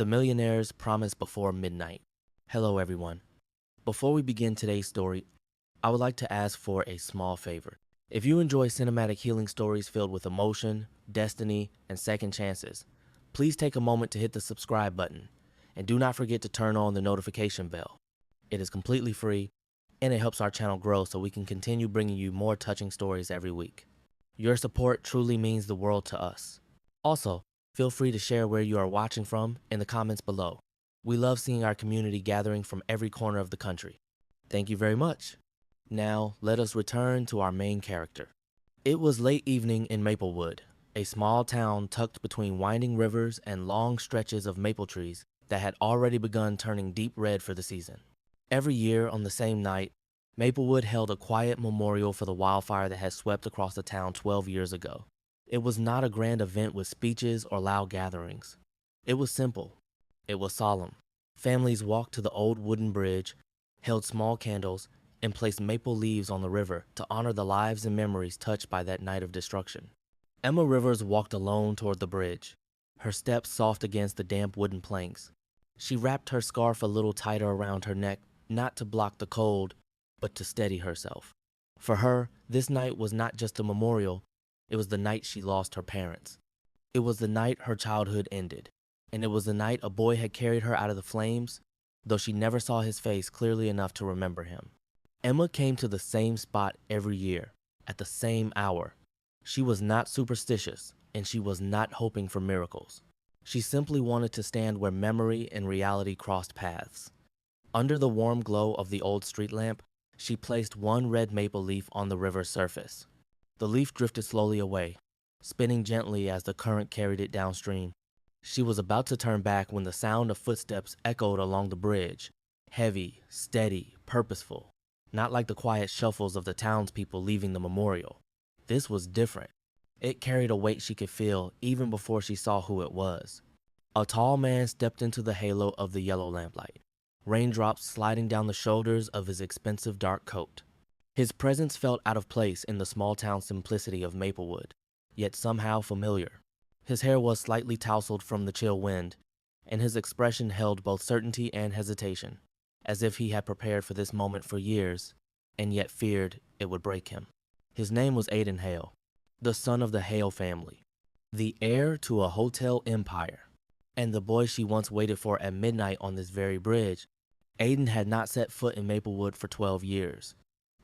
The Millionaire's Promise Before Midnight. Hello, everyone. Before we begin today's story, I would like to ask for a small favor. If you enjoy cinematic healing stories filled with emotion, destiny, and second chances, please take a moment to hit the subscribe button, and do not forget to turn on the notification bell. It is completely free, and it helps our channel grow so we can continue bringing you more touching stories every week. Your support truly means the world to us. Also, feel free to share where you are watching from in the comments below. We love seeing our community gathering from every corner of the country. Thank you very much. Now, let us return to our main character. It was late evening in Maplewood, a small town tucked between winding rivers and long stretches of maple trees that had already begun turning deep red for the season. Every year on the same night, Maplewood held a quiet memorial for the wildfire that had swept across the town 12 years ago. It was not a grand event with speeches or loud gatherings. It was simple. It was solemn. Families walked to the old wooden bridge, held small candles, and placed maple leaves on the river to honor the lives and memories touched by that night of destruction. Emma Rivers walked alone toward the bridge, her steps soft against the damp wooden planks. She wrapped her scarf a little tighter around her neck, not to block the cold, but to steady herself. For her, this night was not just a memorial. It was the night she lost her parents. It was the night her childhood ended. And it was the night a boy had carried her out of the flames, though she never saw his face clearly enough to remember him. Emma came to the same spot every year, at the same hour. She was not superstitious, and she was not hoping for miracles. She simply wanted to stand where memory and reality crossed paths. Under the warm glow of the old street lamp, she placed one red maple leaf on the river's surface. The leaf drifted slowly away, spinning gently as the current carried it downstream. She was about to turn back when the sound of footsteps echoed along the bridge, heavy, steady, purposeful, not like the quiet shuffles of the townspeople leaving the memorial. This was different. It carried a weight she could feel even before she saw who it was. A tall man stepped into the halo of the yellow lamplight, raindrops sliding down the shoulders of his expensive dark coat. His presence felt out of place in the small-town simplicity of Maplewood, yet somehow familiar. His hair was slightly tousled from the chill wind, and his expression held both certainty and hesitation, as if he had prepared for this moment for years, and yet feared it would break him. His name was Aiden Hale, the son of the Hale family, the heir to a hotel empire, and the boy she once waited for at midnight on this very bridge. Aiden had not set foot in Maplewood for 12 years.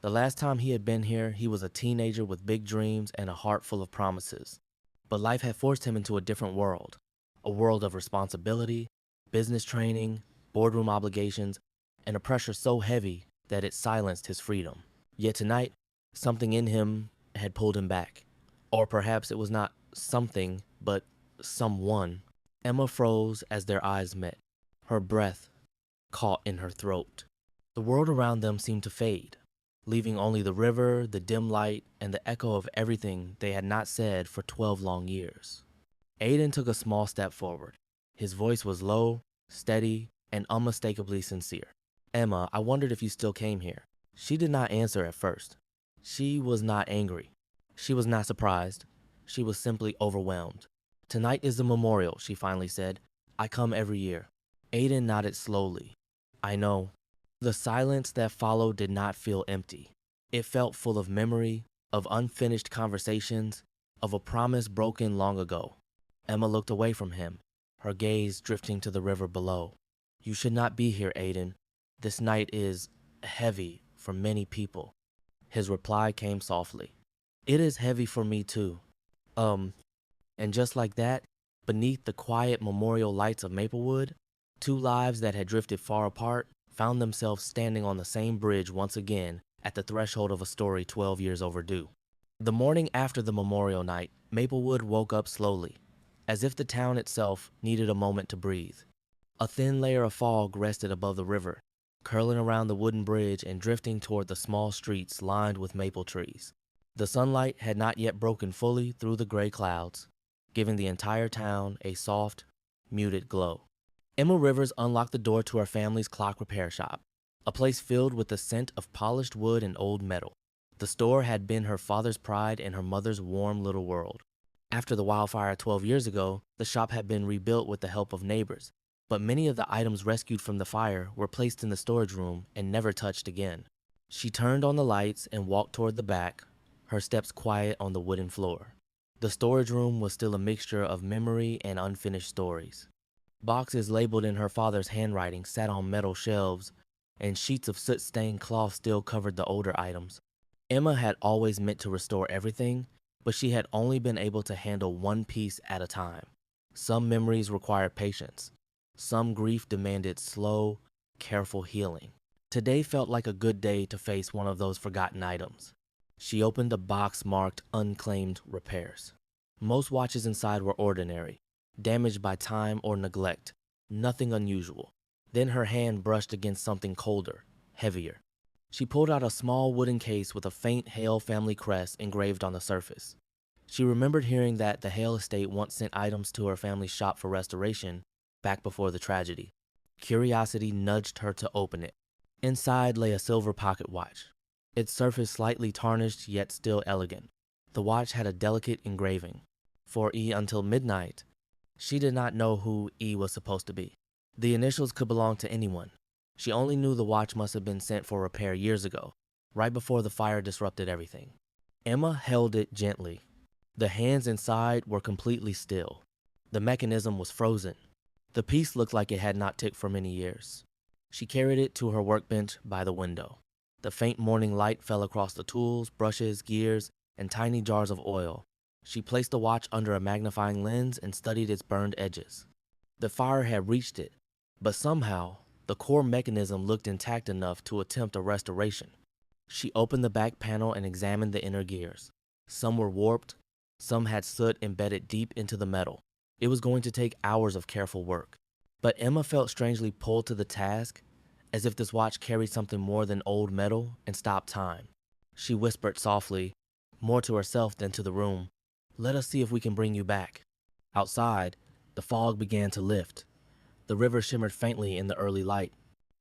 The last time he had been here, he was a teenager with big dreams and a heart full of promises. But life had forced him into a different world, a world of responsibility, business training, boardroom obligations, and a pressure so heavy that it silenced his freedom. Yet tonight, something in him had pulled him back. Or perhaps it was not something, but someone. Emma froze as their eyes met, her breath caught in her throat. The world around them seemed to fade, leaving only the river, the dim light, and the echo of everything they had not said for 12 long years. Aiden took a small step forward. His voice was low, steady, and unmistakably sincere. "Emma, I wondered if you still came here." She did not answer at first. She was not angry. She was not surprised. She was simply overwhelmed. "Tonight is the memorial," she finally said. "I come every year." Aiden nodded slowly. "I know." The silence that followed did not feel empty. It felt full of memory, of unfinished conversations, of a promise broken long ago. Emma looked away from him, her gaze drifting to the river below. "You should not be here, Aiden. This night is heavy for many people." His reply came softly. "It is heavy for me too." And just like that, beneath the quiet memorial lights of Maplewood, two lives that had drifted far apart found themselves standing on the same bridge once again at the threshold of a story 12 years overdue. The morning after the memorial night, Maplewood woke up slowly, as if the town itself needed a moment to breathe. A thin layer of fog rested above the river, curling around the wooden bridge and drifting toward the small streets lined with maple trees. The sunlight had not yet broken fully through the gray clouds, giving the entire town a soft, muted glow. Emma Rivers unlocked the door to her family's clock repair shop, a place filled with the scent of polished wood and old metal. The store had been her father's pride and her mother's warm little world. After the wildfire 12 years ago, the shop had been rebuilt with the help of neighbors, but many of the items rescued from the fire were placed in the storage room and never touched again. She turned on the lights and walked toward the back, her steps quiet on the wooden floor. The storage room was still a mixture of memory and unfinished stories. Boxes labeled in her father's handwriting sat on metal shelves, and sheets of soot-stained cloth still covered the older items. Emma had always meant to restore everything, but she had only been able to handle one piece at a time. Some memories required patience. Some grief demanded slow, careful healing. Today felt like a good day to face one of those forgotten items. She opened a box marked unclaimed repairs. Most watches inside were ordinary, damaged by time or neglect, nothing unusual. Then her hand brushed against something colder, heavier. She pulled out a small wooden case with a faint Hale family crest engraved on the surface. She remembered hearing that the Hale estate once sent items to her family's shop for restoration back before the tragedy. Curiosity nudged her to open it. Inside lay a silver pocket watch, its surface slightly tarnished yet still elegant. The watch had a delicate engraving. For E until midnight, she did not know who E was supposed to be. The initials could belong to anyone. She only knew the watch must have been sent for repair years ago, right before the fire disrupted everything. Emma held it gently. The hands inside were completely still. The mechanism was frozen. The piece looked like it had not ticked for many years. She carried it to her workbench by the window. The faint morning light fell across the tools, brushes, gears, and tiny jars of oil. She placed the watch under a magnifying lens and studied its burned edges. The fire had reached it, but somehow, the core mechanism looked intact enough to attempt a restoration. She opened the back panel and examined the inner gears. Some were warped, some had soot embedded deep into the metal. It was going to take hours of careful work. But Emma felt strangely pulled to the task, as if this watch carried something more than old metal and stopped time. She whispered softly, more to herself than to the room, "Let us see if we can bring you back." Outside, the fog began to lift. The river shimmered faintly in the early light.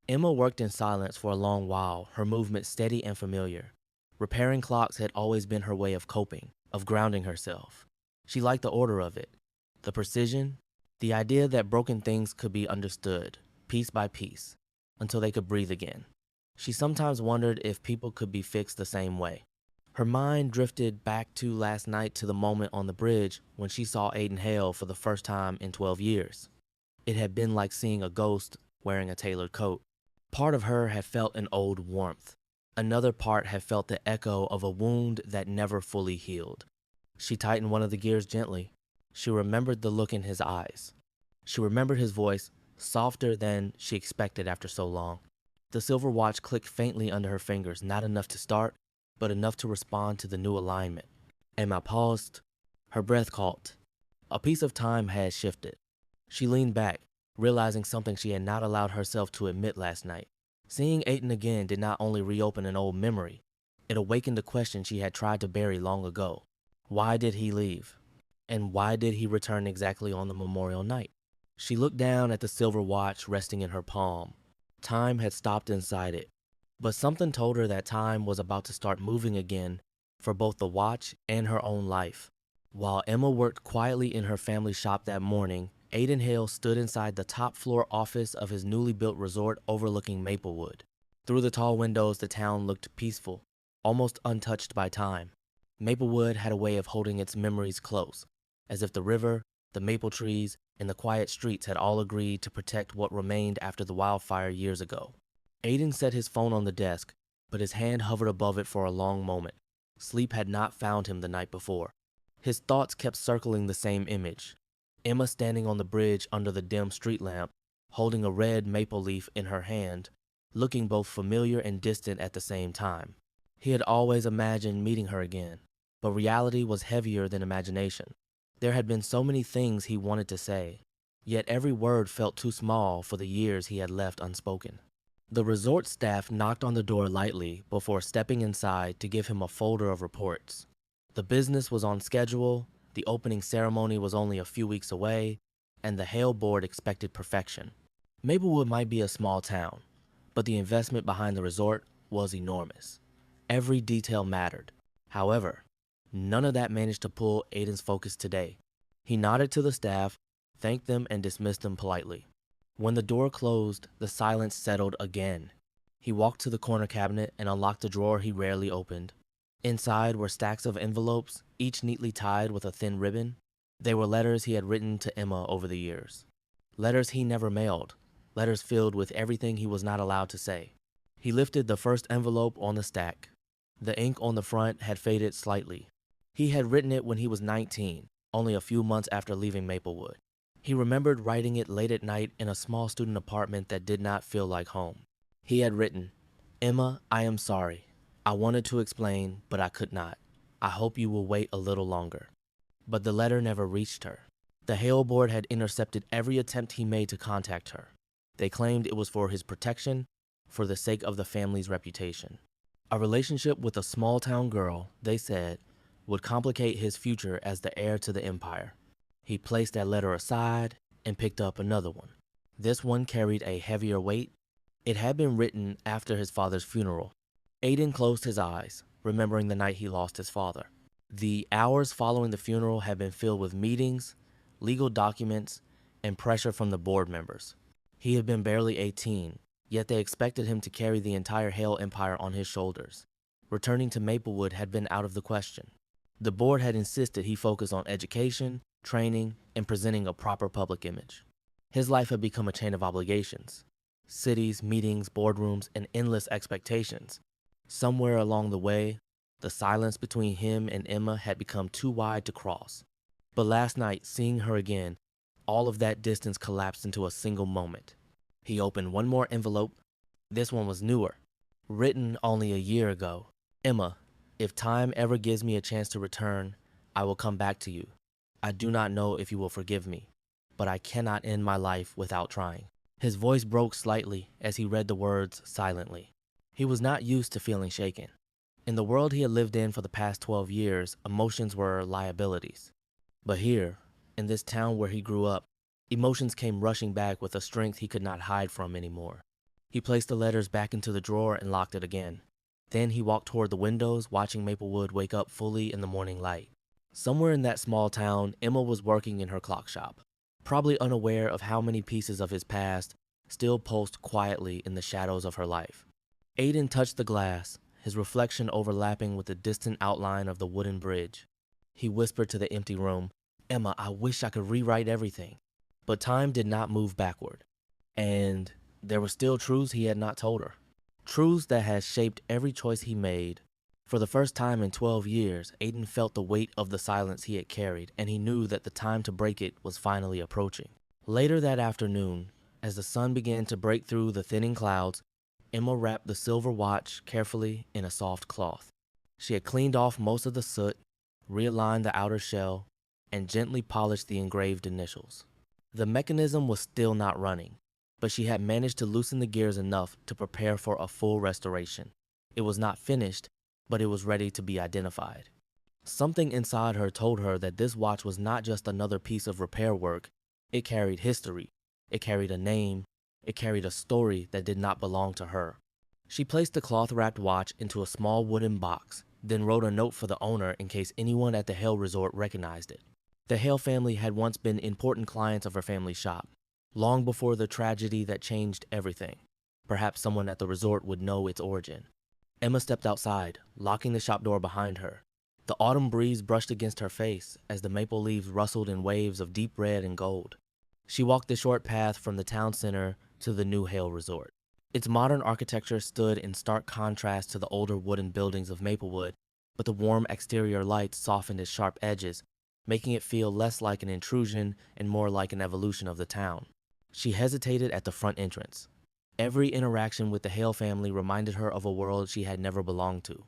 Emma worked in silence for a long while, her movements steady and familiar. Repairing clocks had always been her way of coping, of grounding herself. She liked the order of it, the precision, the idea that broken things could be understood, piece by piece, until they could breathe again. She sometimes wondered if people could be fixed the same way. Her mind drifted back to last night, to the moment on the bridge when she saw Aiden Hale for the first time in 12 years. It had been like seeing a ghost wearing a tailored coat. Part of her had felt an old warmth. Another part had felt the echo of a wound that never fully healed. She tightened one of the gears gently. She remembered the look in his eyes. She remembered his voice, softer than she expected after so long. The silver watch clicked faintly under her fingers, not enough to start, but enough to respond to the new alignment. Emma paused. Her breath caught. A piece of time had shifted. She leaned back, realizing something she had not allowed herself to admit last night. Seeing Aiden again did not only reopen an old memory, it awakened a question she had tried to bury long ago. Why did he leave? And why did he return exactly on the memorial night? She looked down at the silver watch resting in her palm. Time had stopped inside it, but something told her that time was about to start moving again for both the watch and her own life. While Emma worked quietly in her family shop that morning, Aiden Hale stood inside the top floor office of his newly built resort overlooking Maplewood. Through the tall windows, the town looked peaceful, almost untouched by time. Maplewood had a way of holding its memories close, as if the river, the maple trees, and the quiet streets had all agreed to protect what remained after the wildfire years ago. Aiden set his phone on the desk, but his hand hovered above it for a long moment. Sleep had not found him the night before. His thoughts kept circling the same image. Emma standing on the bridge under the dim street lamp, holding a red maple leaf in her hand, looking both familiar and distant at the same time. He had always imagined meeting her again, but reality was heavier than imagination. There had been so many things he wanted to say, yet every word felt too small for the years he had left unspoken. The resort staff knocked on the door lightly before stepping inside to give him a folder of reports. The business was on schedule, the opening ceremony was only a few weeks away, and the Hale board expected perfection. Maplewood might be a small town, but the investment behind the resort was enormous. Every detail mattered. However, none of that managed to pull Aiden's focus today. He nodded to the staff, thanked them, and dismissed them politely. When the door closed, the silence settled again. He walked to the corner cabinet and unlocked a drawer he rarely opened. Inside were stacks of envelopes, each neatly tied with a thin ribbon. They were letters he had written to Emma over the years. Letters he never mailed, letters filled with everything he was not allowed to say. He lifted the first envelope on the stack. The ink on the front had faded slightly. He had written it when he was 19, only a few months after leaving Maplewood. He remembered writing it late at night in a small student apartment that did not feel like home. He had written, "Emma, I am sorry. I wanted to explain, but I could not. I hope you will wait a little longer." But the letter never reached her. The Hale board had intercepted every attempt he made to contact her. They claimed it was for his protection, for the sake of the family's reputation. A relationship with a small-town girl, they said, would complicate his future as the heir to the empire. He placed that letter aside and picked up another one. This one carried a heavier weight. It had been written after his father's funeral. Aiden closed his eyes, remembering the night he lost his father. The hours following the funeral had been filled with meetings, legal documents, and pressure from the board members. He had been barely 18, yet they expected him to carry the entire Hale empire on his shoulders. Returning to Maplewood had been out of the question. The board had insisted he focus on education, training, and presenting a proper public image. His life had become a chain of obligations. Cities, meetings, boardrooms, and endless expectations. Somewhere along the way, the silence between him and Emma had become too wide to cross. But last night, seeing her again, all of that distance collapsed into a single moment. He opened one more envelope. This one was newer, written only a year ago. "Emma, if time ever gives me a chance to return, I will come back to you. I do not know if you will forgive me, but I cannot end my life without trying." His voice broke slightly as he read the words silently. He was not used to feeling shaken. In the world he had lived in for the past 12 years, emotions were liabilities. But here, in this town where he grew up, emotions came rushing back with a strength he could not hide from anymore. He placed the letters back into the drawer and locked it again. Then he walked toward the windows, watching Maplewood wake up fully in the morning light. Somewhere in that small town, Emma was working in her clock shop, probably unaware of how many pieces of his past still pulsed quietly in the shadows of her life. Aiden touched the glass, his reflection overlapping with the distant outline of the wooden bridge. He whispered to the empty room, "Emma, I wish I could rewrite everything." But time did not move backward. And there were still truths he had not told her. Truths that had shaped every choice he made. For the first time in 12 years, Aiden felt the weight of the silence he had carried, and he knew that the time to break it was finally approaching. Later that afternoon, as the sun began to break through the thinning clouds, Emma wrapped the silver watch carefully in a soft cloth. She had cleaned off most of the soot, realigned the outer shell, and gently polished the engraved initials. The mechanism was still not running, but she had managed to loosen the gears enough to prepare for a full restoration. It was not finished, but it was ready to be identified. Something inside her told her that this watch was not just another piece of repair work. It carried history. It carried a name. It carried a story that did not belong to her. She placed the cloth-wrapped watch into a small wooden box, then wrote a note for the owner in case anyone at the Hale resort recognized it. The Hale family had once been important clients of her family's shop, long before the tragedy that changed everything. Perhaps someone at the resort would know its origin. Emma stepped outside, locking the shop door behind her. The autumn breeze brushed against her face as the maple leaves rustled in waves of deep red and gold. She walked the short path from the town center to the new Hale resort. Its modern architecture stood in stark contrast to the older wooden buildings of Maplewood, but the warm exterior lights softened its sharp edges, making it feel less like an intrusion and more like an evolution of the town. She hesitated at the front entrance. Every interaction with the Hale family reminded her of a world she had never belonged to.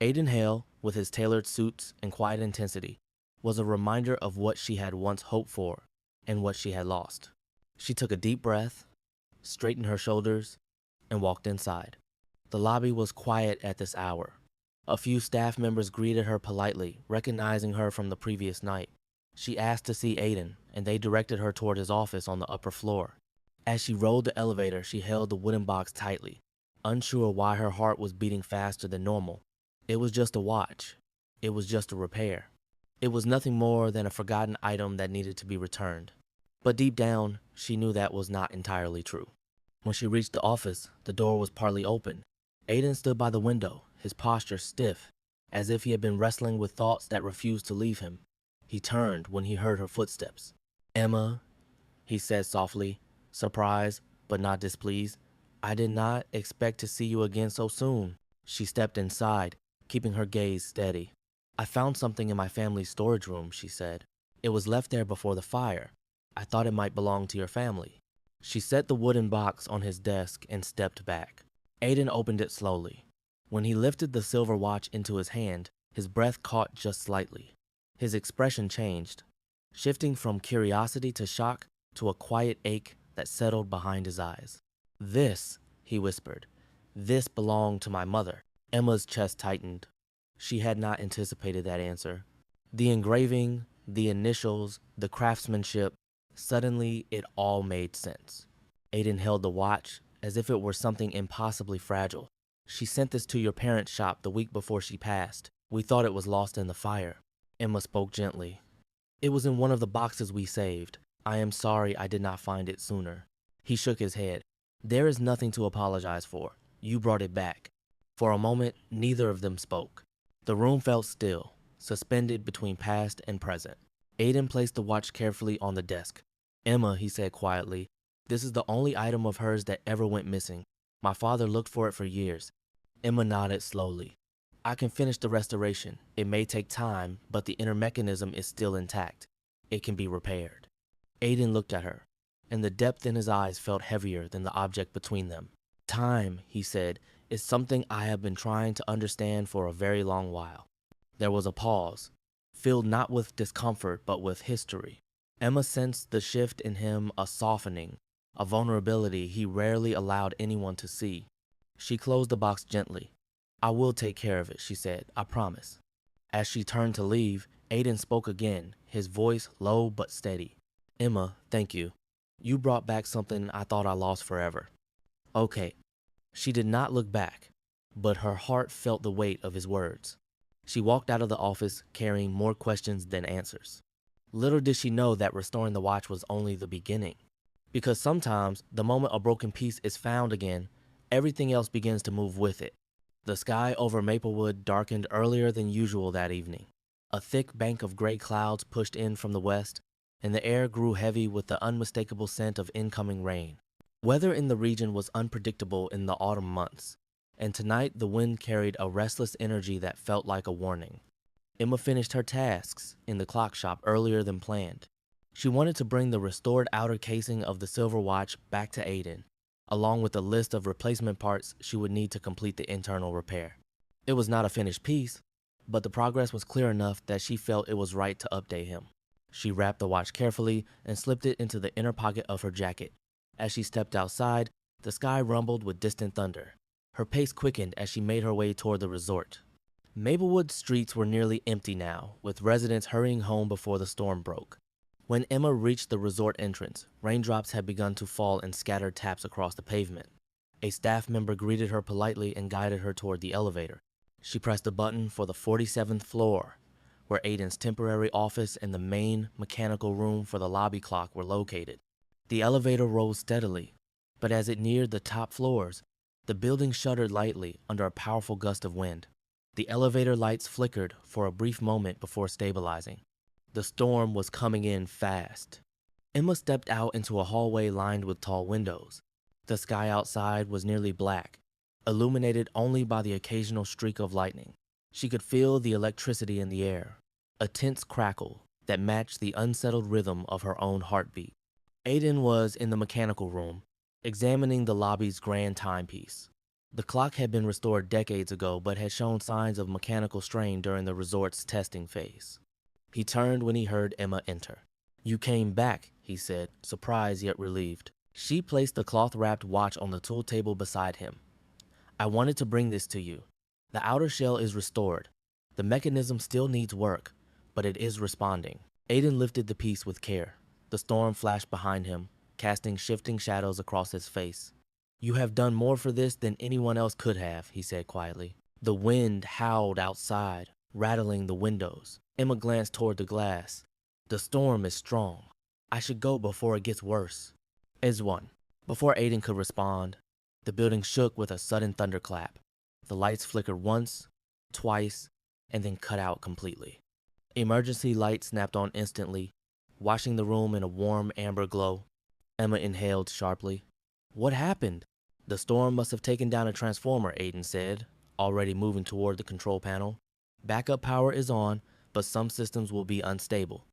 Aiden Hale, with his tailored suits and quiet intensity, was a reminder of what she had once hoped for and what she had lost. She took a deep breath, straightened her shoulders, and walked inside. The lobby was quiet at this hour. A few staff members greeted her politely, recognizing her from the previous night. She asked to see Aiden, and they directed her toward his office on the upper floor. As she rode the elevator, she held the wooden box tightly, unsure why her heart was beating faster than normal. It was just a watch. It was just a repair. It was nothing more than a forgotten item that needed to be returned. But deep down, she knew that was not entirely true. When she reached the office, the door was partly open. Aiden stood by the window, his posture stiff, as if he had been wrestling with thoughts that refused to leave him. He turned when he heard her footsteps. "Emma," he said softly, surprised but not displeased. "I did not expect to see you again so soon." She stepped inside, keeping her gaze steady. "I found something in my family's storage room," she said. "It was left there before the fire. I thought it might belong to your family." She set the wooden box on his desk and stepped back. Aiden opened it slowly. When he lifted the silver watch into his hand, his breath caught just slightly. His expression changed, shifting from curiosity to shock to a quiet ache that settled behind his eyes. "This," he whispered, "this belonged to my mother." Emma's chest tightened. She had not anticipated that answer. The engraving, the initials, the craftsmanship, suddenly it all made sense. Aiden held the watch as if it were something impossibly fragile. "She sent this to your parents' shop the week before she passed. We thought it was lost in the fire." Emma spoke gently. "It was in one of the boxes we saved. I am sorry I did not find it sooner." He shook his head. "There is nothing to apologize for. You brought it back." For a moment, neither of them spoke. The room felt still, suspended between past and present. Aiden placed the watch carefully on the desk. "Emma," he said quietly, "this is the only item of hers that ever went missing. My father looked for it for years." Emma nodded slowly. "I can finish the restoration. It may take time, but the inner mechanism is still intact. It can be repaired." Aiden looked at her, and the depth in his eyes felt heavier than the object between them. "Time," he said, "is something I have been trying to understand for a very long while." There was a pause, filled not with discomfort but with history. Emma sensed the shift in him, a softening, a vulnerability he rarely allowed anyone to see. She closed the box gently. "I will take care of it," she said, "I promise." As she turned to leave, Aiden spoke again, his voice low but steady. "Emma, thank you. You brought back something I thought I lost forever." "Okay." She did not look back, but her heart felt the weight of his words. She walked out of the office carrying more questions than answers. Little did she know that restoring the watch was only the beginning. Because sometimes, the moment a broken piece is found again, everything else begins to move with it. The sky over Maplewood darkened earlier than usual that evening. A thick bank of gray clouds pushed in from the west, and the air grew heavy with the unmistakable scent of incoming rain. Weather in the region was unpredictable in the autumn months, and tonight the wind carried a restless energy that felt like a warning. Emma finished her tasks in the clock shop earlier than planned. She wanted to bring the restored outer casing of the silver watch back to Aiden, along with a list of replacement parts she would need to complete the internal repair. It was not a finished piece, but the progress was clear enough that she felt it was right to update him. She wrapped the watch carefully and slipped it into the inner pocket of her jacket. As she stepped outside, the sky rumbled with distant thunder. Her pace quickened as she made her way toward the resort. Maplewood streets were nearly empty now, with residents hurrying home before the storm broke. When Emma reached the resort entrance, raindrops had begun to fall in scattered taps across the pavement. A staff member greeted her politely and guided her toward the elevator. She pressed a button for the 47th floor, where Aiden's temporary office and the main mechanical room for the lobby clock were located. The elevator rose steadily, but as it neared the top floors, the building shuddered lightly under a powerful gust of wind. The elevator lights flickered for a brief moment before stabilizing. The storm was coming in fast. Emma stepped out into a hallway lined with tall windows. The sky outside was nearly black, illuminated only by the occasional streak of lightning. She could feel the electricity in the air, a tense crackle that matched the unsettled rhythm of her own heartbeat. Aiden was in the mechanical room, examining the lobby's grand timepiece. The clock had been restored decades ago but had shown signs of mechanical strain during the resort's testing phase. He turned when he heard Emma enter. "You came back," he said, surprised yet relieved. She placed the cloth-wrapped watch on the tool table beside him. "I wanted to bring this to you. The outer shell is restored. The mechanism still needs work, but it is responding." Aiden lifted the piece with care. The storm flashed behind him, casting shifting shadows across his face. "You have done more for this than anyone else could have," he said quietly. The wind howled outside, rattling the windows. Emma glanced toward the glass. "The storm is strong." I should go before it gets worse. Is one. Before Aiden could respond, the building shook with a sudden thunderclap. The lights flickered once, twice, and then cut out completely. Emergency light snapped on instantly, washing the room in a warm amber glow. Emma inhaled sharply. What happened? The storm must have taken down a transformer, Aiden said, already moving toward the control panel. Backup power is on, but some systems will be unstable.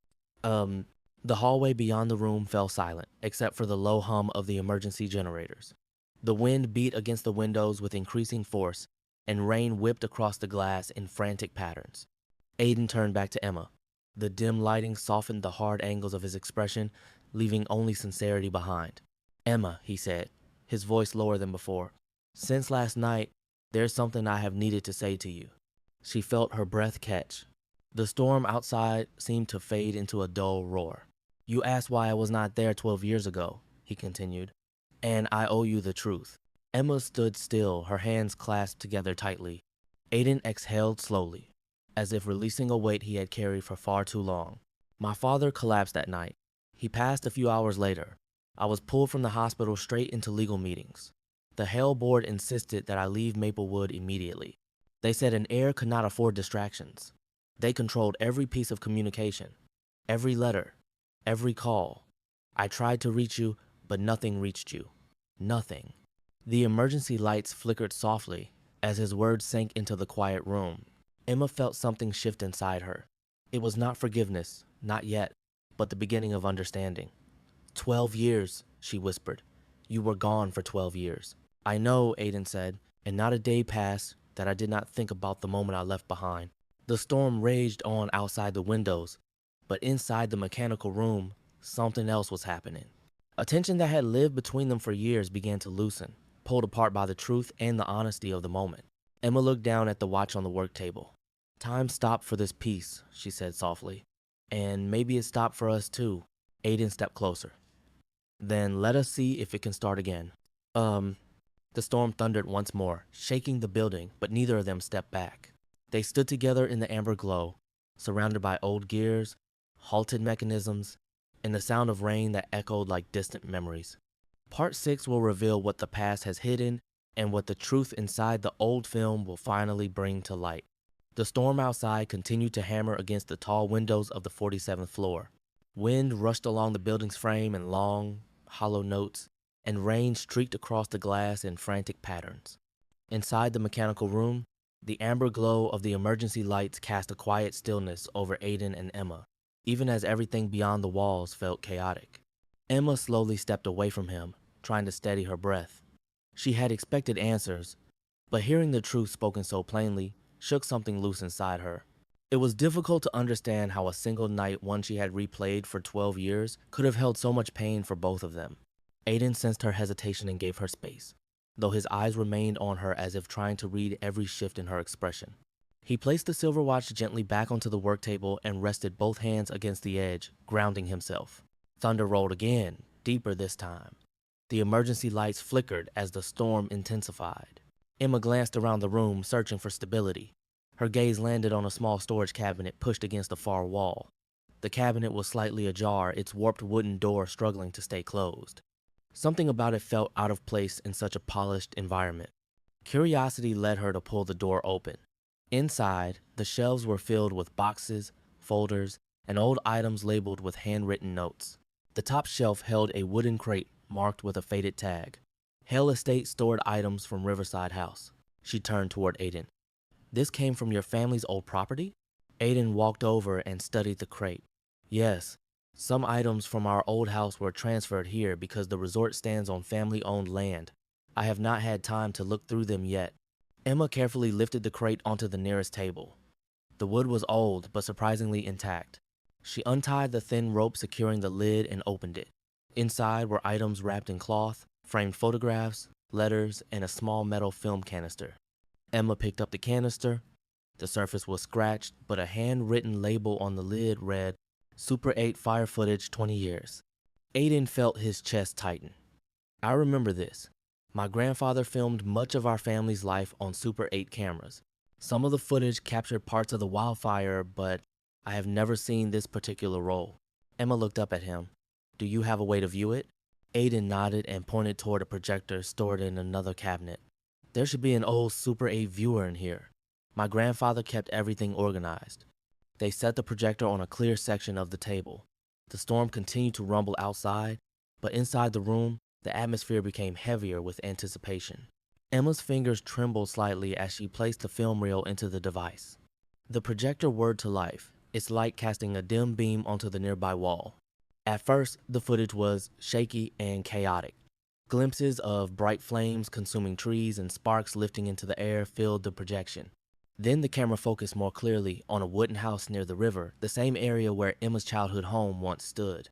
The hallway beyond the room fell silent, except for the low hum of the emergency generators. The wind beat against the windows with increasing force, and rain whipped across the glass in frantic patterns. Aiden turned back to Emma. The dim lighting softened the hard angles of his expression, leaving only sincerity behind. Emma, he said, his voice lower than before, since last night, there's something I have needed to say to you. She felt her breath catch. The storm outside seemed to fade into a dull roar. You asked why I was not there 12 years ago, he continued, and I owe you the truth. Emma stood still, her hands clasped together tightly. Aiden exhaled slowly, as if releasing a weight he had carried for far too long. My father collapsed that night. He passed a few hours later. I was pulled from the hospital straight into legal meetings. The Hale board insisted that I leave Maplewood immediately. They said an heir could not afford distractions. They controlled every piece of communication, every letter, every call. I tried to reach you, but nothing reached you. Nothing. The emergency lights flickered softly as his words sank into the quiet room. Emma felt something shift inside her. It was not forgiveness, not yet, but the beginning of understanding. 12 years, she whispered. You were gone for 12 years. I know, Aiden said, and not a day passed that I did not think about the moment I left behind. The storm raged on outside the windows, but inside the mechanical room, something else was happening. A tension that had lived between them for years began to loosen, pulled apart by the truth and the honesty of the moment. Emma looked down at the watch on the work table. Time stopped for this piece, she said softly. And maybe it stopped for us too. Aiden stepped closer. Then let us see if it can start again. The storm thundered once more, shaking the building, but neither of them stepped back. They stood together in the amber glow, surrounded by old gears, halted mechanisms, and the sound of rain that echoed like distant memories. Part 6 will reveal what the past has hidden and what the truth inside the old film will finally bring to light. The storm outside continued to hammer against the tall windows of the 47th floor. Wind rushed along the building's frame in long, hollow notes, and rain streaked across the glass in frantic patterns. Inside the mechanical room, the amber glow of the emergency lights cast a quiet stillness over Aiden and Emma, even as everything beyond the walls felt chaotic. Emma slowly stepped away from him, trying to steady her breath. She had expected answers, but hearing the truth spoken so plainly shook something loose inside her. It was difficult to understand how a single night one she had replayed for 12 years could have held so much pain for both of them. Aiden sensed her hesitation and gave her space, though his eyes remained on her as if trying to read every shift in her expression. He placed the silver watch gently back onto the work table and rested both hands against the edge, grounding himself. Thunder rolled again, deeper this time. The emergency lights flickered as the storm intensified. Emma glanced around the room, searching for stability. Her gaze landed on a small storage cabinet pushed against the far wall. The cabinet was slightly ajar, its warped wooden door struggling to stay closed. Something about it felt out of place in such a polished environment. Curiosity led her to pull the door open. Inside, the shelves were filled with boxes, folders, and old items labeled with handwritten notes. The top shelf held a wooden crate marked with a faded tag. Hale Estate stored items from Riverside House. She turned toward Aiden. This came from your family's old property? Aiden walked over and studied the crate. Yes, some items from our old house were transferred here because the resort stands on family-owned land. I have not had time to look through them yet. Emma carefully lifted the crate onto the nearest table. The wood was old, but surprisingly intact. She untied the thin rope securing the lid and opened it. Inside were items wrapped in cloth, framed photographs, letters, and a small metal film canister. Emma picked up the canister. The surface was scratched, but a handwritten label on the lid read, Super 8 fire footage 20 years. Aiden felt his chest tighten. I remember this. My grandfather filmed much of our family's life on Super 8 cameras. Some of the footage captured parts of the wildfire, but I have never seen this particular roll. Emma looked up at him. Do you have a way to view it? Aiden nodded and pointed toward a projector stored in another cabinet. There should be an old Super 8 viewer in here. My grandfather kept everything organized. They set the projector on a clear section of the table. The storm continued to rumble outside, but inside the room, the atmosphere became heavier with anticipation. Emma's fingers trembled slightly as she placed the film reel into the device. The projector whirred to life, its light casting a dim beam onto the nearby wall. At first, the footage was shaky and chaotic. Glimpses of bright flames consuming trees and sparks lifting into the air filled the projection. Then the camera focused more clearly on a wooden house near the river, the same area where Emma's childhood home once stood.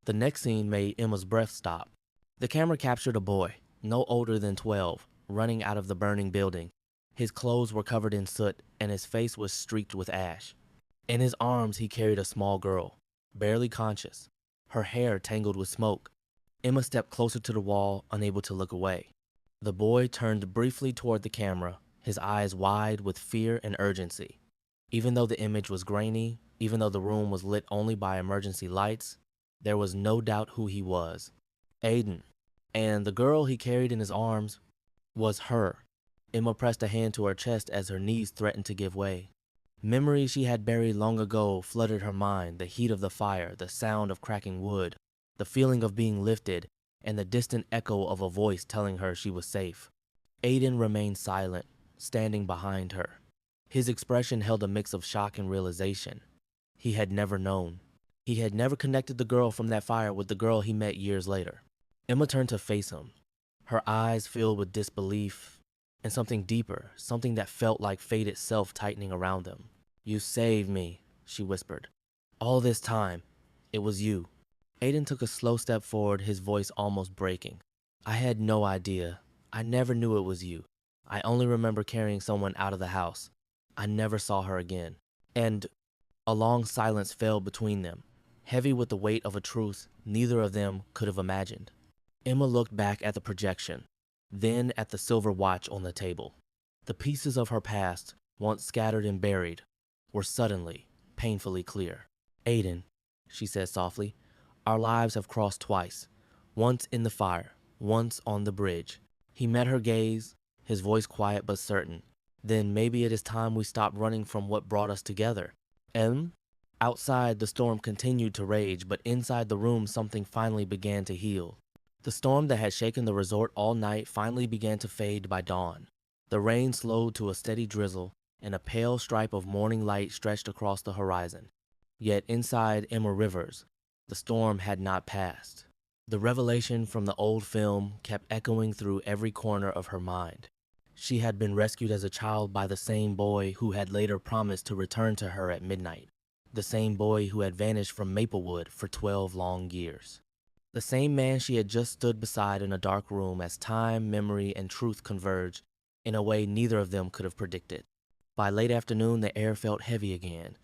The next scene made Emma's breath stop. The camera captured a boy, no older than 12, running out of the burning building. His clothes were covered in soot and his face was streaked with ash. In his arms he carried a small girl, barely conscious, her hair tangled with smoke. Emma stepped closer to the wall, unable to look away. The boy turned briefly toward the camera, his eyes wide with fear and urgency. Even though the image was grainy, even though the room was lit only by emergency lights, there was no doubt who he was. Aiden. And the girl he carried in his arms was her. Emma pressed a hand to her chest as her knees threatened to give way. Memories she had buried long ago flooded her mind, the heat of the fire, the sound of cracking wood, the feeling of being lifted, and the distant echo of a voice telling her she was safe. Aiden remained silent, standing behind her. His expression held a mix of shock and realization. He had never known. He had never connected the girl from that fire with the girl he met years later. Emma turned to face him, her eyes filled with disbelief and something deeper, something that felt like fate itself tightening around them. "You saved me," she whispered. "All this time, it was you." Aiden took a slow step forward, his voice almost breaking. "I had no idea. I never knew it was you. I only remember carrying someone out of the house. I never saw her again." And a long silence fell between them, heavy with the weight of a truth neither of them could have imagined. Emma looked back at the projection, then at the silver watch on the table. The pieces of her past, once scattered and buried, were suddenly, painfully clear. "Aiden," she said softly, "our lives have crossed twice, once in the fire, once on the bridge." He met her gaze, his voice quiet but certain. "Then maybe it is time we stopped running from what brought us together." Outside, the storm continued to rage, but inside the room something finally began to heal. The storm that had shaken the resort all night finally began to fade by dawn. The rain slowed to a steady drizzle, and a pale stripe of morning light stretched across the horizon. Yet inside Emma Rivers, the storm had not passed. The revelation from the old film kept echoing through every corner of her mind. She had been rescued as a child by the same boy who had later promised to return to her at midnight. The same boy who had vanished from Maplewood for 12 long years. The same man she had just stood beside in a dark room as time, memory, and truth converged in a way neither of them could have predicted. By late afternoon, the air felt heavy again,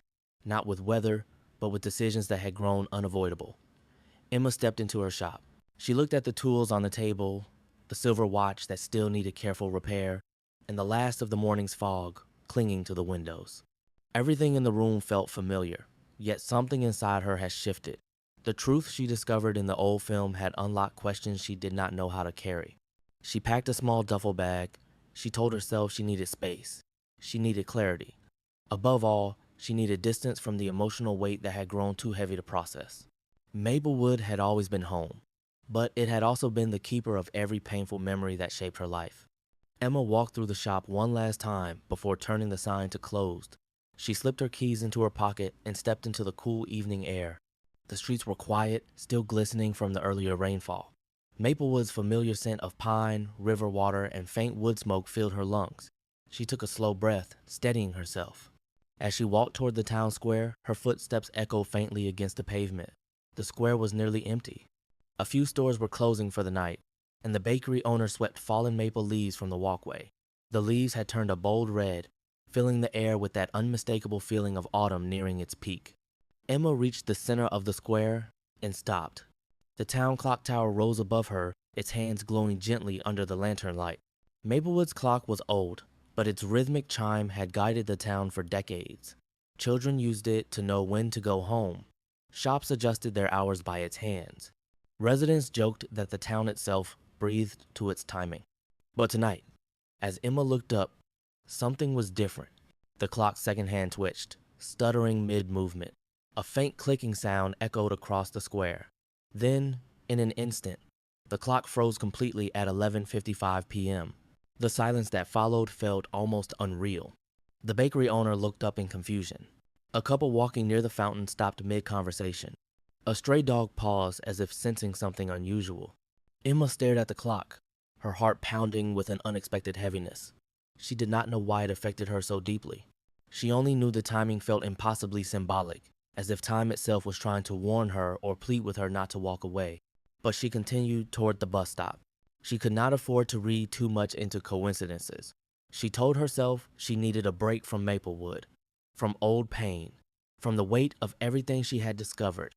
not with weather, but with decisions that had grown unavoidable. Emma stepped into her shop. She looked at the tools on the table, the silver watch that still needed careful repair, and the last of the morning's fog clinging to the windows. Everything in the room felt familiar, yet something inside her had shifted. The truth she discovered in the old film had unlocked questions she did not know how to carry. She packed a small duffel bag. She told herself she needed space. She needed clarity. Above all, she needed distance from the emotional weight that had grown too heavy to process. Maplewood had always been home, but it had also been the keeper of every painful memory that shaped her life. Emma walked through the shop one last time before turning the sign to closed. She slipped her keys into her pocket and stepped into the cool evening air. The streets were quiet, still glistening from the earlier rainfall. Maplewood's familiar scent of pine, river water, and faint wood smoke filled her lungs. She took a slow breath, steadying herself. As she walked toward the town square, her footsteps echoed faintly against the pavement. The square was nearly empty. A few stores were closing for the night, and the bakery owner swept fallen maple leaves from the walkway. The leaves had turned a bold red, filling the air with that unmistakable feeling of autumn nearing its peak. Emma reached the center of the square and stopped. The town clock tower rose above her, its hands glowing gently under the lantern light. Maplewood's clock was old, but its rhythmic chime had guided the town for decades. Children used it to know when to go home. Shops adjusted their hours by its hands. Residents joked that the town itself breathed to its timing. But tonight, as Emma looked up, something was different. The clock's second hand twitched, stuttering mid-movement. A faint clicking sound echoed across the square. Then, in an instant, the clock froze completely at 11:55 p.m. The silence that followed felt almost unreal. The bakery owner looked up in confusion. A couple walking near the fountain stopped mid-conversation. A stray dog paused as if sensing something unusual. Emma stared at the clock, her heart pounding with an unexpected heaviness. She did not know why it affected her so deeply. She only knew the timing felt impossibly symbolic, as if time itself was trying to warn her or plead with her not to walk away. But she continued toward the bus stop. She could not afford to read too much into coincidences. She told herself she needed a break from Maplewood, from old pain, from the weight of everything she had discovered.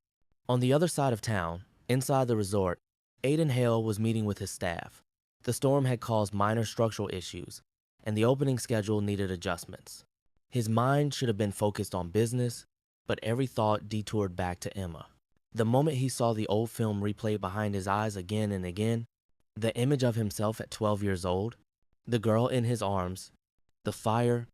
On the other side of town, inside the resort, Aiden Hale was meeting with his staff. The storm had caused minor structural issues, and the opening schedule needed adjustments. His mind should have been focused on business, but every thought detoured back to Emma. The moment he saw the old film replayed behind his eyes again and again, the image of himself at 12 years old, the girl in his arms, the fire,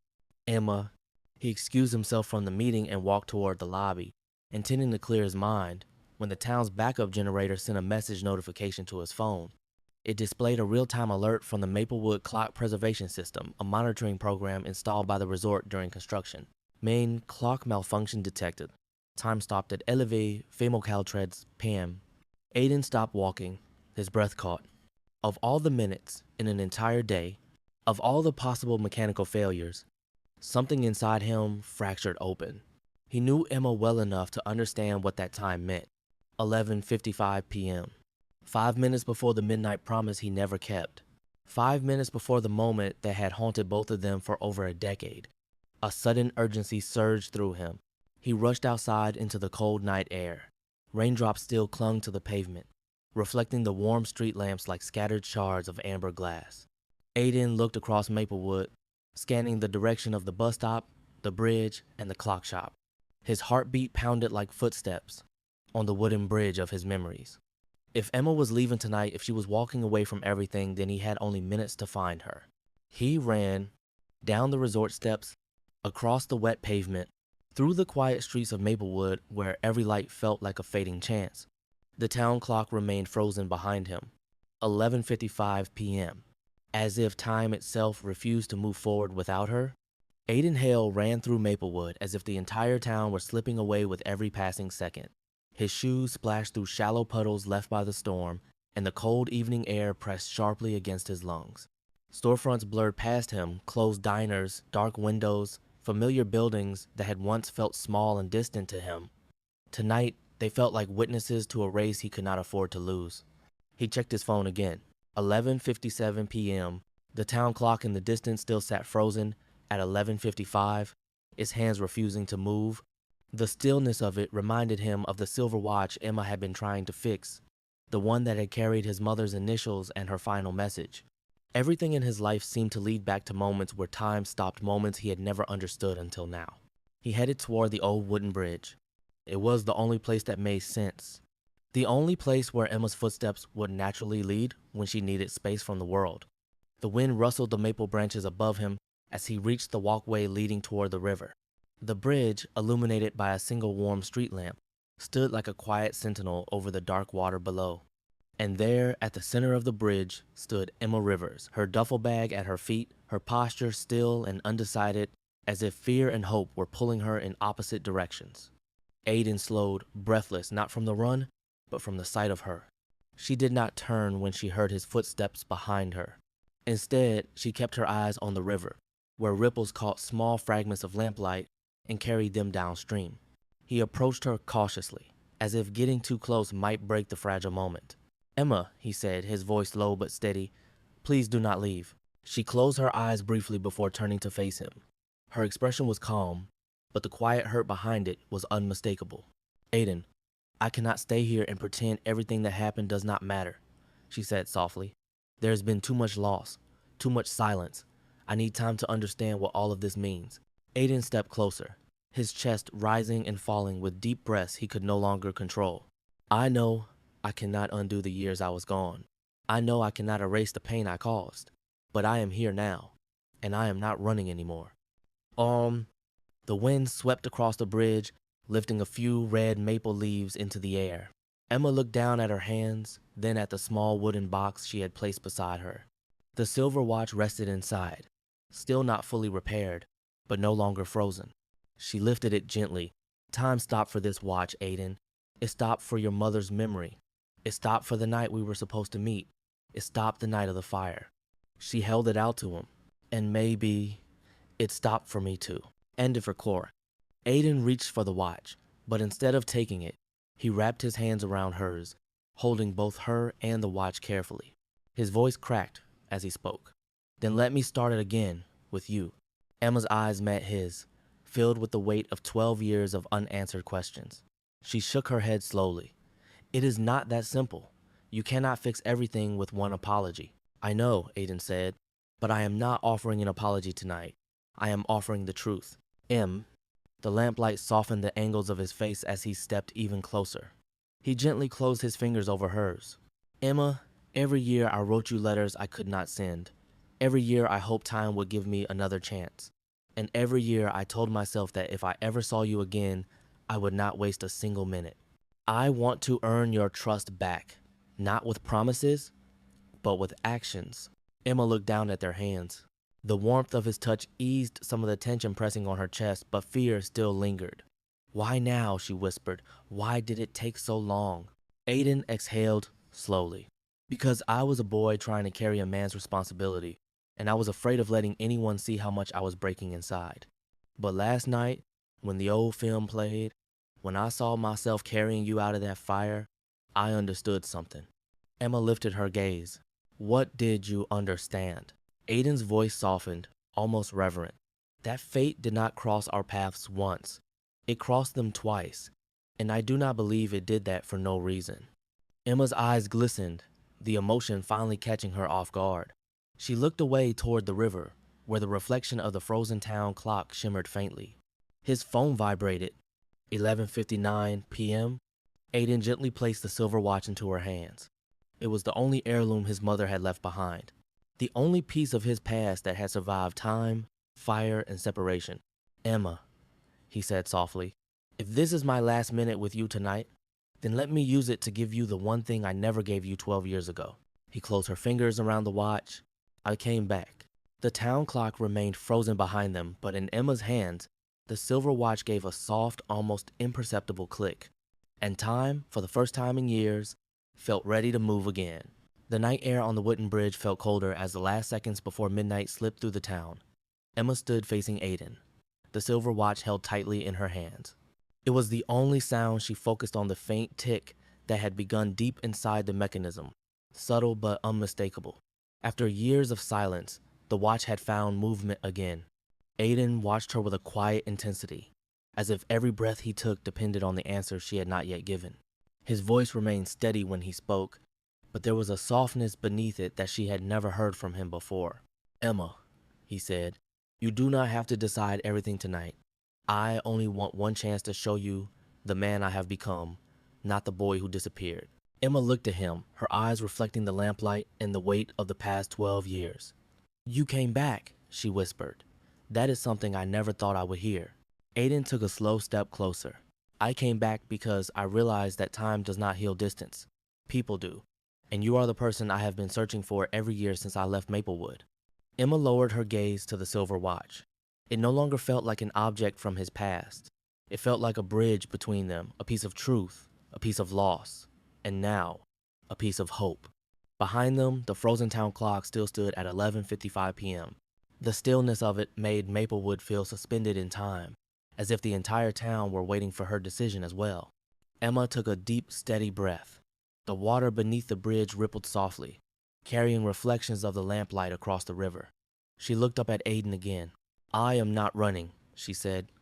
Emma, he excused himself from the meeting and walked toward the lobby, intending to clear his mind, when the town's backup generator sent a message notification to his phone. It displayed a real-time alert from the Maplewood Clock Preservation System, a monitoring program installed by the resort during construction. Main clock malfunction detected. Time stopped at 11:15 p.m. Aiden stopped walking, his breath caught. Of all the minutes in an entire day, of all the possible mechanical failures, something inside him fractured open. He knew Emma well enough to understand what that time meant. 11:55 p.m. 5 minutes before the midnight promise he never kept. 5 minutes before the moment that had haunted both of them for over a decade. A sudden urgency surged through him. He rushed outside into the cold night air. Raindrops still clung to the pavement, reflecting the warm street lamps like scattered shards of amber glass. Aiden looked across Maplewood, scanning the direction of the bus stop, the bridge, and the clock shop. His heartbeat pounded like footsteps on the wooden bridge of his memories. If Emma was leaving tonight, if she was walking away from everything, then he had only minutes to find her. He ran down the resort steps, across the wet pavement, through the quiet streets of Maplewood where every light felt like a fading chance. The town clock remained frozen behind him. 11:55 p.m. As if time itself refused to move forward without her, Aiden Hale ran through Maplewood as if the entire town were slipping away with every passing second. His shoes splashed through shallow puddles left by the storm, and the cold evening air pressed sharply against his lungs. Storefronts blurred past him, closed diners, dark windows, familiar buildings that had once felt small and distant to him. Tonight, they felt like witnesses to a race he could not afford to lose. He checked his phone again. 11:57 p.m. The town clock in the distance still sat frozen at 11:55, its hands refusing to move. The stillness of it reminded him of the silver watch Emma had been trying to fix, the one that had carried his mother's initials and her final message. Everything in his life seemed to lead back to moments where time stopped, moments he had never understood until now. He headed toward the old wooden bridge. It was the only place that made sense. The only place where Emma's footsteps would naturally lead when she needed space from the world. The wind rustled the maple branches above him as he reached the walkway leading toward the river. The bridge, illuminated by a single warm street lamp, stood like a quiet sentinel over the dark water below. And there, at the center of the bridge, stood Emma Rivers, her duffel bag at her feet, her posture still and undecided, as if fear and hope were pulling her in opposite directions. Aiden slowed, breathless, not from the run, but from the sight of her. She did not turn when she heard his footsteps behind her. Instead, she kept her eyes on the river, where ripples caught small fragments of lamplight and carried them downstream. He approached her cautiously, as if getting too close might break the fragile moment. "Emma," he said, his voice low but steady, "please do not leave." She closed her eyes briefly before turning to face him. Her expression was calm, but the quiet hurt behind it was unmistakable. "Aiden, I cannot stay here and pretend everything that happened does not matter," she said softly. "There has been too much loss, too much silence. I need time to understand what all of this means." Aiden stepped closer, his chest rising and falling with deep breaths he could no longer control. I know I cannot undo the years I was gone. I know I cannot erase the pain I caused. But I am here now, and I am not running anymore. The wind swept across the bridge, lifting a few red maple leaves into the air. Emma looked down at her hands, then at the small wooden box she had placed beside her. The silver watch rested inside, still not fully repaired, but no longer frozen. She lifted it gently. Time stopped for this watch, Aiden. It stopped for your mother's memory. It stopped for the night we were supposed to meet. It stopped the night of the fire. She held it out to him, and maybe it stopped for me too. End of record. Aiden reached for the watch, but instead of taking it, he wrapped his hands around hers, holding both her and the watch carefully. His voice cracked as he spoke. Then let me start it again with you. Emma's eyes met his, filled with the weight of 12 years of unanswered questions. She shook her head slowly. It is not that simple. You cannot fix everything with one apology. I know, Aiden said, but I am not offering an apology tonight. I am offering the truth. The lamplight softened the angles of his face as he stepped even closer. He gently closed his fingers over hers. Emma, every year I wrote you letters I could not send. Every year I hoped time would give me another chance. And every year I told myself that if I ever saw you again, I would not waste a single minute. I want to earn your trust back, not with promises, but with actions. Emma looked down at their hands. The warmth of his touch eased some of the tension pressing on her chest, but fear still lingered. Why now? She whispered. Why did it take so long? Aiden exhaled slowly. Because I was a boy trying to carry a man's responsibility, and I was afraid of letting anyone see how much I was breaking inside. But last night, when the old film played, when I saw myself carrying you out of that fire, I understood something. Emma lifted her gaze. What did you understand? Aiden's voice softened, almost reverent. That fate did not cross our paths once. It crossed them twice, and I do not believe it did that for no reason. Emma's eyes glistened, the emotion finally catching her off guard. She looked away toward the river, where the reflection of the frozen town clock shimmered faintly. His phone vibrated. 11:59 p.m. Aiden gently placed the silver watch into her hands. It was the only heirloom his mother had left behind. The only piece of his past that had survived time, fire, and separation. Emma, he said softly, if this is my last minute with you tonight, then let me use it to give you the one thing I never gave you 12 years ago. He closed her fingers around the watch. I came back. The town clock remained frozen behind them, but in Emma's hands, the silver watch gave a soft, almost imperceptible click. And time, for the first time in years, felt ready to move again. The night air on the wooden bridge felt colder as the last seconds before midnight slipped through the town. Emma stood facing Aiden, the silver watch held tightly in her hands. It was the only sound. She focused on the faint tick that had begun deep inside the mechanism, subtle but unmistakable. After years of silence, the watch had found movement again. Aiden watched her with a quiet intensity, as if every breath he took depended on the answer she had not yet given. His voice remained steady when he spoke, but there was a softness beneath it that she had never heard from him before. Emma, he said, you do not have to decide everything tonight. I only want one chance to show you the man I have become, not the boy who disappeared. Emma looked at him, her eyes reflecting the lamplight and the weight of the past 12 years. You came back, she whispered. That is something I never thought I would hear. Aiden took a slow step closer. I came back because I realized that time does not heal distance. People do. And you are the person I have been searching for every year since I left Maplewood. Emma lowered her gaze to the silver watch. It no longer felt like an object from his past. It felt like a bridge between them, a piece of truth, a piece of loss, and now, a piece of hope. Behind them, the frozen town clock still stood at 11:55 p.m. The stillness of it made Maplewood feel suspended in time, as if the entire town were waiting for her decision as well. Emma took a deep, steady breath. The water beneath the bridge rippled softly, carrying reflections of the lamplight across the river. She looked up at Aiden again. I am not running, she said.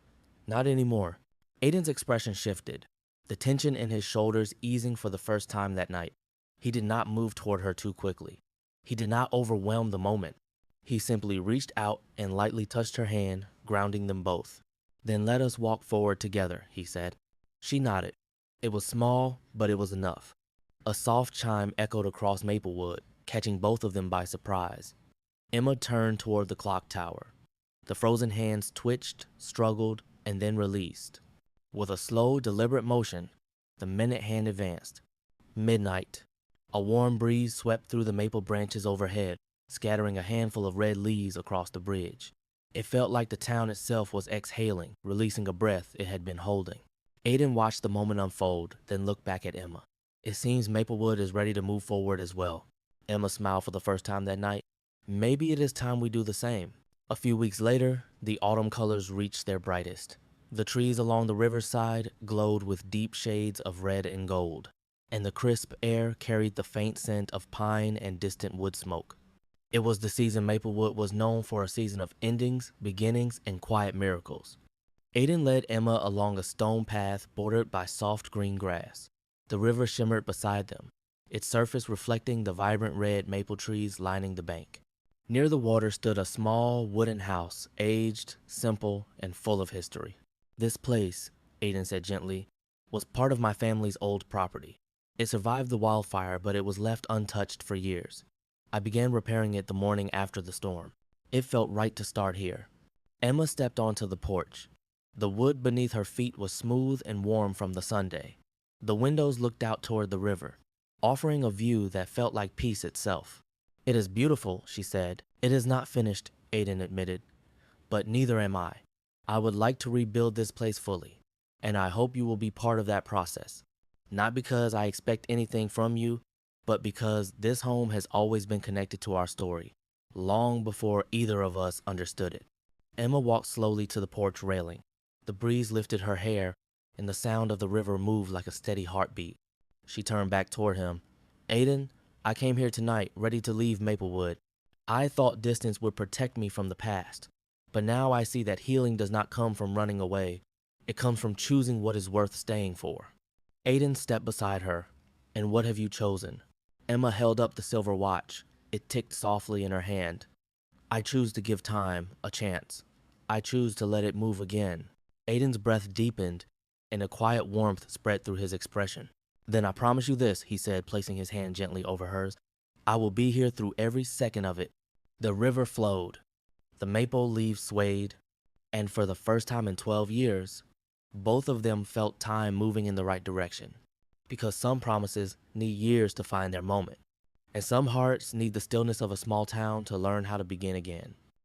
Not anymore. Aiden's expression shifted, the tension in his shoulders easing for the first time that night. He did not move toward her too quickly. He did not overwhelm the moment. He simply reached out and lightly touched her hand, grounding them both. Then let us walk forward together, he said. She nodded. It was small, but it was enough. A soft chime echoed across Maplewood, catching both of them by surprise. Emma turned toward the clock tower. The frozen hands twitched, struggled, and then released. With a slow, deliberate motion, the minute hand advanced. Midnight. A warm breeze swept through the maple branches overhead, scattering a handful of red leaves across the bridge. It felt like the town itself was exhaling, releasing a breath it had been holding. Aiden watched the moment unfold, then looked back at Emma. It seems Maplewood is ready to move forward as well. Emma smiled for the first time that night. Maybe it is time we do the same. A few weeks later, the autumn colors reached their brightest. The trees along the riverside glowed with deep shades of red and gold, and the crisp air carried the faint scent of pine and distant wood smoke. It was the season Maplewood was known for, a season of endings, beginnings, and quiet miracles. Aiden led Emma along a stone path bordered by soft green grass. The river shimmered beside them, its surface reflecting the vibrant red maple trees lining the bank. Near the water stood a small wooden house, aged, simple, and full of history. This place, Aiden said gently, was part of my family's old property. It survived the wildfire, but it was left untouched for years. I began repairing it the morning after the storm. It felt right to start here. Emma stepped onto the porch. The wood beneath her feet was smooth and warm from the Sunday. The windows looked out toward the river, offering a view that felt like peace itself. It is beautiful, she said. It is not finished, Aiden admitted, but neither am I. I would like to rebuild this place fully, and I hope you will be part of that process. Not because I expect anything from you, but because this home has always been connected to our story, long before either of us understood it. Emma walked slowly to the porch railing. The breeze lifted her hair, and the sound of the river moved like a steady heartbeat. She turned back toward him. Aiden, I came here tonight, ready to leave Maplewood. I thought distance would protect me from the past, but now I see that healing does not come from running away. It comes from choosing what is worth staying for. Aiden stepped beside her. And what have you chosen? Emma held up the silver watch. It ticked softly in her hand. I choose to give time a chance. I choose to let it move again. Aiden's breath deepened, and a quiet warmth spread through his expression. Then I promise you this, he said, placing his hand gently over hers. I will be here through every second of it. The river flowed. The maple leaves swayed. And for the first time in 12 years, both of them felt time moving in the right direction. Because some promises need years to find their moment. And some hearts need the stillness of a small town to learn how to begin again.